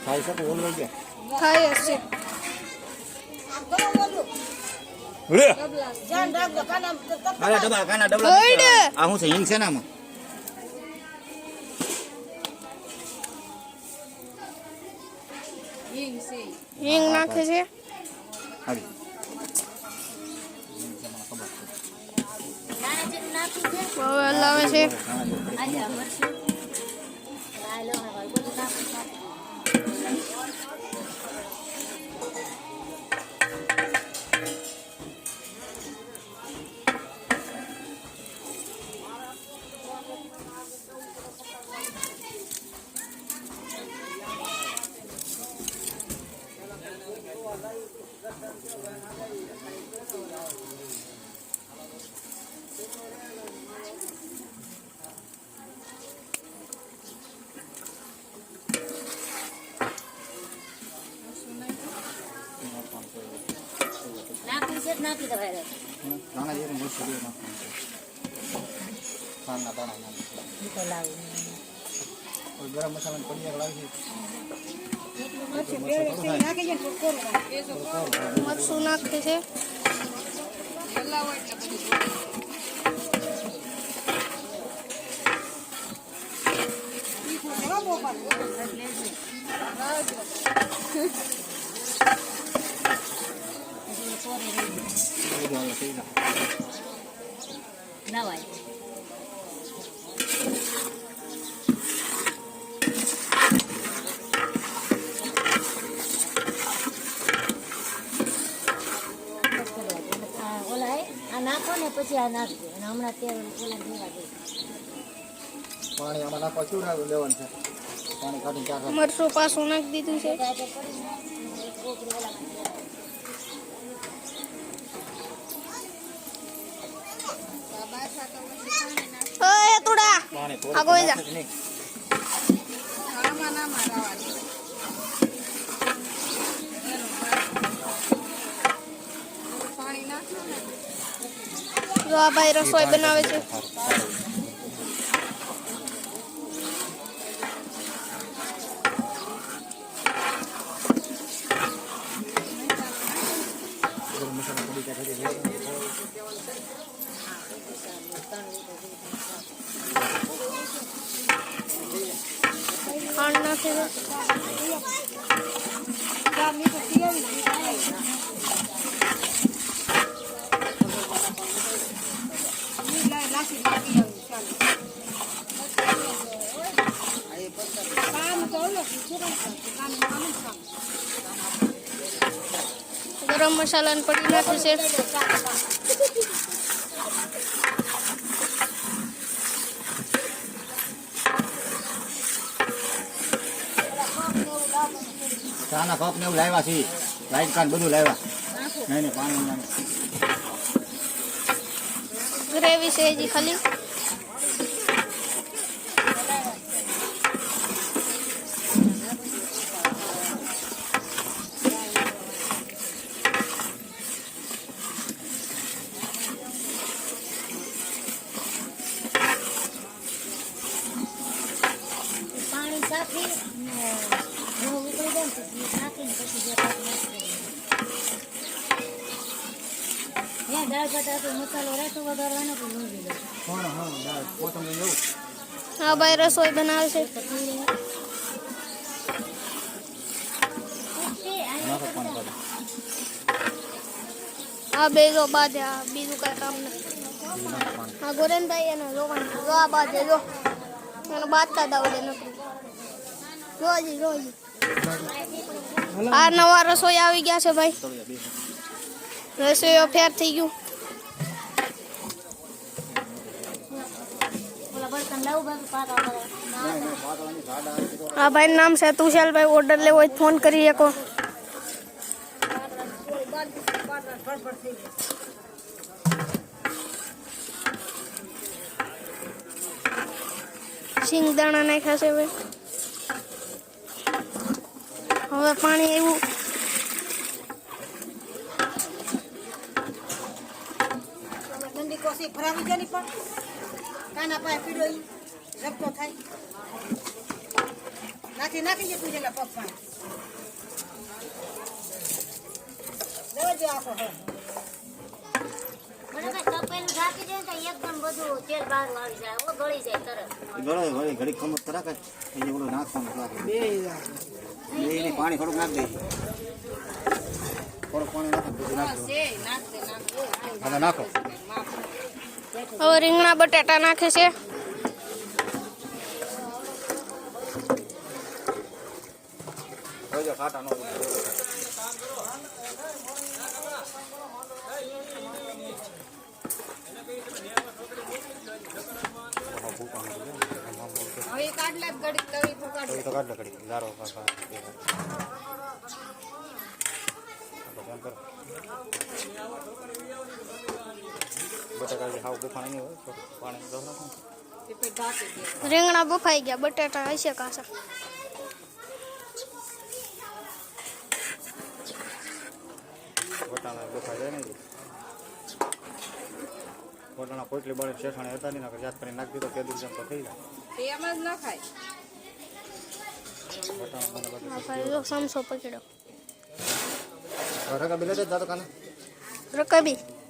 ખાઈ શકો ઓલ લઈ ગયા ખાઈ હશે કાના ડબલા આ હું છે હિંગ છે ને આમાં હિંગ નાખે છે હવે હલાવે છે નાખી દવાય દાણા જે મસ્ત છે પાનના દાણા નીકળ લાવી ગરમ મસાલા પડી લાવી મરચું નાખે છે નવાય ઓલા આ નાખો ને પછી આ નાખજો અને હમણાં તેલ ઓલા દેવા દે પાણી આમાં નાખવા ચૂડા લેવાનું છે પાણી કાઢીને ચાખા મરચું પાછું નાખી દીધું છે ઓય તુડા આ કોઈ જા જો આ ભાઈ રસોઈ બનાવે છે ખાંડ નાખે છે ગરમ મસાલા પડી નાખે છે ચાના કપ ને એવું લાવ્યા છે લાઈટ કાન બધું લાવ્યા નહીં પાણી ગ્રેવી છે હજી ખાલી પાણી સાફી ઉકળી દે પછી નાખીને પછી જે દાળ ભાત મસાલો રહેતો વઘારવાનો કે લોહી લે હા કોથમરી લેવું હા ભાઈ રસોઈ બનાવે છે આ બે જો બાજે બીજું કઈ કામ નથી હા ગોરેનભાઈ એને જોવાનું જો આ બાજે જો એને બાજતા દાવડે નથી રોજી આ નવા રસોઈ આવી ગયા છે ભાઈ રસોઈઓ ફેર થઈ ગયું હા ભાઈ નામ છે તુષાલભાઈ ઓર્ડર લેવો હોય ફોન કરી શકો સિંગદાણા નાખ્યા છે ભાઈ હવે પાણી આવ્યું. ઠંડી કોસી ફરાવી જાય પણ કાના પાસે પીડો ઈ રબતો થાય નાખી જતું જેલા પગ પાણી લેવજો આખો હે મને કઈ તપેલું ઢાંકી દે તો એકદમ બધું તેલ બહાર આવી જાય ઓ ગળી જાય તરત ઘડી ખમત કરા કે એ ઓલું નાખવાનું બે પાણી થોડુંક નાખ દે થોડુંક પાણી નાખ બધું નાખ દે નાખો હવે રીંગણા બટાટા નાખે છે. જોજો ખાટા નો હવે કાઢલા ગડી તવી પકાડ તો કાઢ લકડી લારો કાકા બટાકા જે હાવ બફાણા નહીં હોય તો પાણી દો નાખો તે પે ઢાંકી દે રીંગણા બફાઈ ગયા, બટાટા હશે કાચા. વટાણા બફાઈ જાય ને વટાણા પોટલી બાળી શેઠાણે હતા નહીં યાદ કરીને નાખી દીધો કે દિવસ તો થઈ જાય તે એમ જ ન ખાય વટાણા આ ભાઈ જો સમસો પકડ્યો. રકા બિલે દાદા કાના રકાબી